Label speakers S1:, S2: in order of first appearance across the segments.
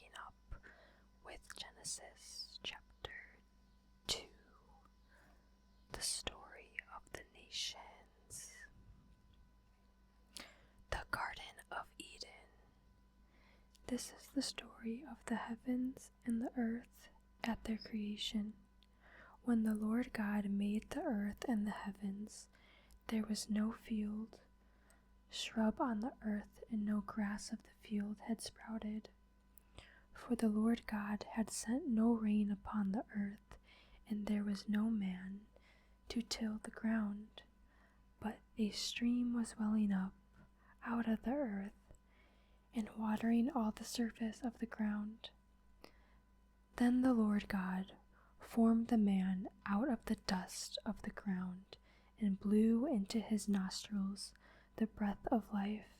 S1: picking up with Genesis chapter 2, the story of the nations. The Garden of Eden. This is the story of the heavens and the earth at their creation. When the Lord God made the earth and the heavens, there was no field, shrub on the earth, and no grass of the field had sprouted. For the Lord God had sent no rain upon the earth, and there was no man to till the ground. But a stream was welling up out of the earth, and watering all the surface of the ground. Then the Lord God formed the man out of the dust of the ground, and blew into his nostrils the breath of life,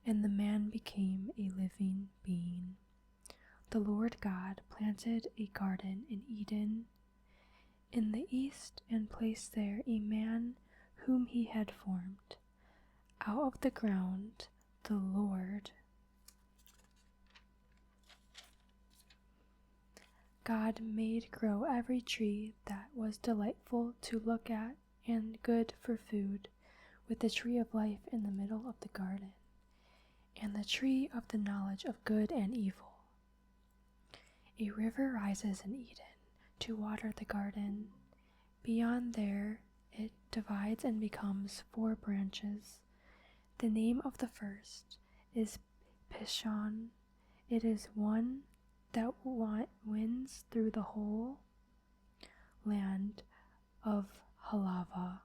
S1: and the man became a living being. The Lord God planted a garden in Eden in the east, and placed there a man whom he had formed. Out of the ground the Lord God made grow every tree that was delightful to look at and good for food, with the tree of life in the middle of the garden, and the tree of the knowledge of good and evil. A river rises in Eden to water the garden. Beyond there it divides and becomes 4 branches. The name of the first is Pishon. It is one that winds through the whole land of Halava,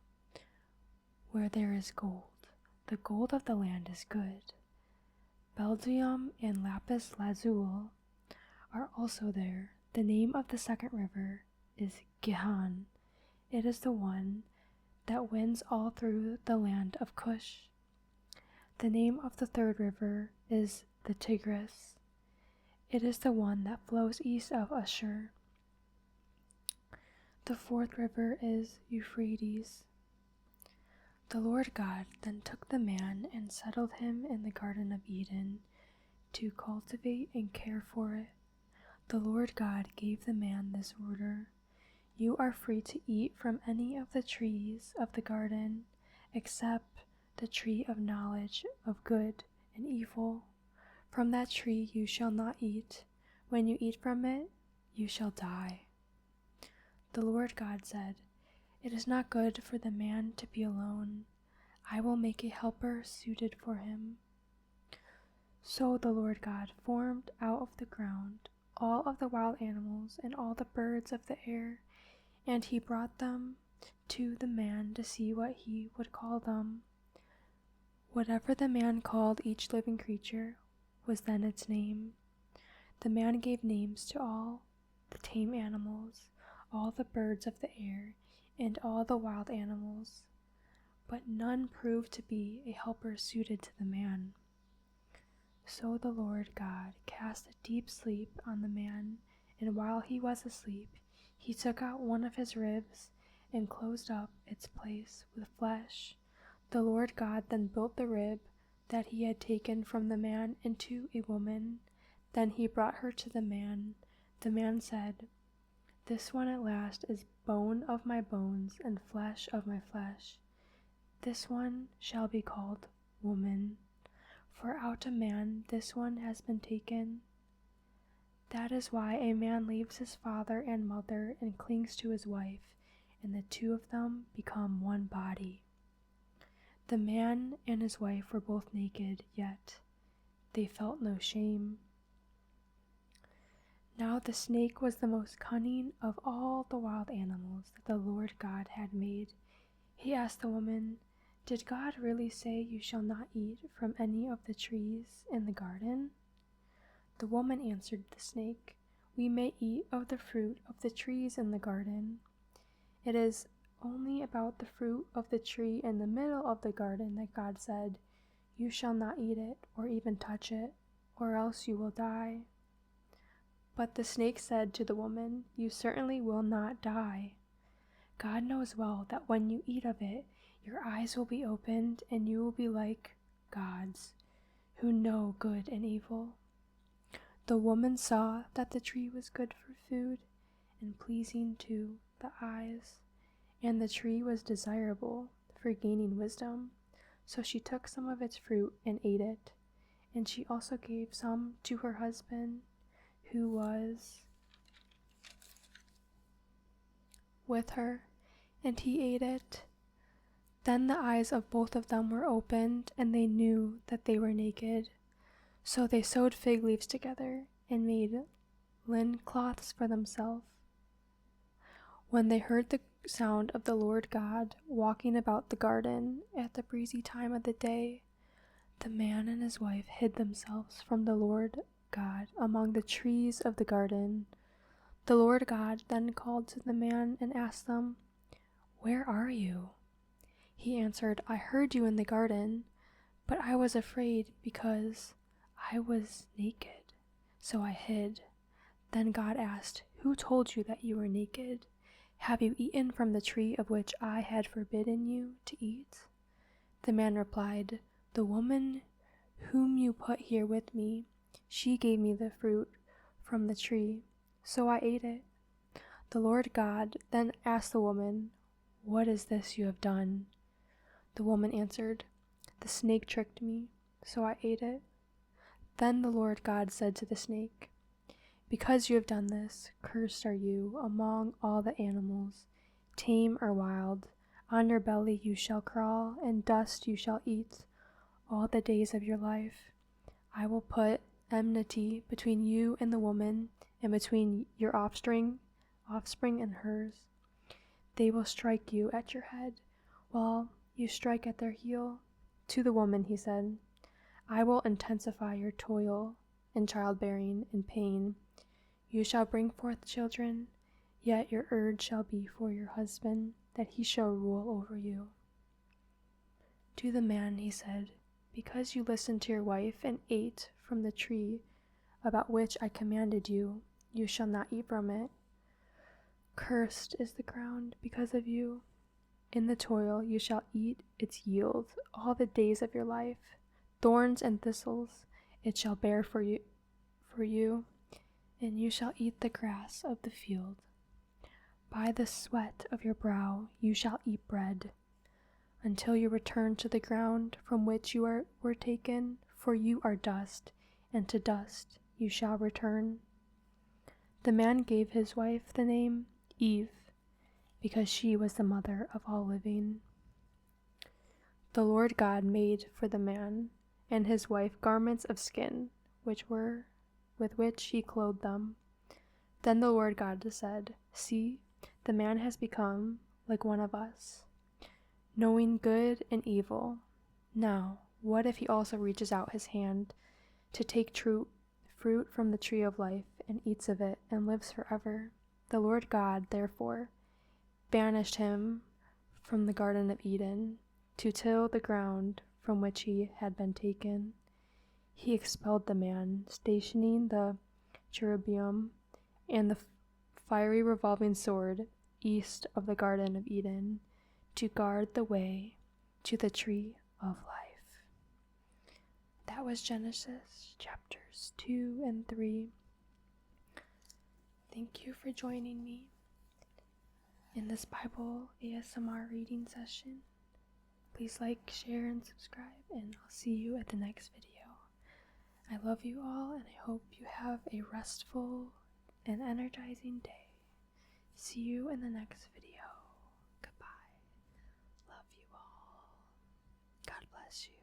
S1: where there is gold. The gold of the land is good. Belgium and lapis lazuli are also there. The name of the second river is Gihon. It is the one that winds all through the land of Cush. The name of the third river is the Tigris. It is the one that flows east of Ashur. The fourth river is Euphrates. The Lord God then took the man and settled him in the Garden of Eden to cultivate and care for it. The Lord God gave the man this order: "You are free to eat from any of the trees of the garden, except the tree of knowledge of good and evil. From that tree you shall not eat. When you eat from it, you shall die." The Lord God said, "It is not good for the man to be alone. I will make a helper suited for him." So the Lord God formed out of the ground all of the wild animals and all the birds of the air, and he brought them to the man to see what he would call them. Whatever the man called each living creature was then its name. The man gave names to all the tame animals, all the birds of the air, and all the wild animals, but none proved to be a helper suited to the man. So the Lord God cast a deep sleep on the man, and while he was asleep, he took out one of his ribs and closed up its place with flesh. The Lord God then built the rib that he had taken from the man into a woman. Then he brought her to the man. The man said, "This one at last is bone of my bones and flesh of my flesh. This one shall be called woman, for out of man this one has been taken." That is why a man leaves his father and mother and clings to his wife, and the two of them become one body. The man and his wife were both naked, yet they felt no shame. Now the snake was the most cunning of all the wild animals that the Lord God had made. He asked the woman, "Did God really say you shall not eat from any of the trees in the garden?" The woman answered the snake, "We may eat of the fruit of the trees in the garden. It is only about the fruit of the tree in the middle of the garden that God said, 'You shall not eat it or even touch it, or else you will die.'" But the snake said to the woman, "You certainly will not die. God knows well that when you eat of it, your eyes will be opened and you will be like gods, who know good and evil." The woman saw that the tree was good for food and pleasing to the eyes, and the tree was desirable for gaining wisdom. So she took some of its fruit and ate it, and she also gave some to her husband who was with her, and he ate it. Then the eyes of both of them were opened, and they knew that they were naked. So they sewed fig leaves together and made linen cloths for themselves. When they heard the sound of the Lord God walking about the garden at the breezy time of the day, the man and his wife hid themselves from the Lord God among the trees of the garden. The Lord God then called to the man and asked them, "Where are you?" He answered, "I heard you in the garden, but I was afraid because I was naked, so I hid." Then God asked, "Who told you that you were naked? Have you eaten from the tree of which I had forbidden you to eat?" The man replied, "The woman whom you put here with me, she gave me the fruit from the tree, so I ate it." The Lord God then asked the woman, "What is this you have done?" The woman answered, "The snake tricked me, so I ate it." Then the Lord God said to the snake, "Because you have done this, cursed are you among all the animals, tame or wild. On your belly you shall crawl, and dust you shall eat all the days of your life. I will put enmity between you and the woman, and between your offspring and hers. They will strike you at your head, while you strike at their heel." To the woman he said, "I will intensify your toil in childbearing and pain. You shall bring forth children, yet your urge shall be for your husband, that he shall rule over you." To the man he said, "Because you listened to your wife and ate from the tree about which I commanded you, you shall not eat from it. Cursed is the ground because of you. In the toil you shall eat its yield all the days of your life. Thorns and thistles it shall bear for you, and you shall eat the grass of the field. By the sweat of your brow you shall eat bread, until you return to the ground from which you were taken, for you are dust, and to dust you shall return." The man gave his wife the name Eve, because she was the mother of all living. The Lord God made for the man and his wife garments of skin, with which he clothed them. Then the Lord God said, "See, the man has become like one of us, knowing good and evil. Now, what if he also reaches out his hand to take fruit from the tree of life and eats of it and lives forever?" The Lord God, therefore, banished him from the Garden of Eden to till the ground from which he had been taken. He expelled the man, stationing the cherubim and the fiery revolving sword east of the Garden of Eden to guard the way to the tree of life. That was Genesis chapters 2 and 3. Thank you for joining me in this Bible ASMR reading session. Please like, share, and subscribe, and I'll see you at the next video. I love you all, and I hope you have a restful and energizing day. See you in the next video. Goodbye. Love you all. God bless you.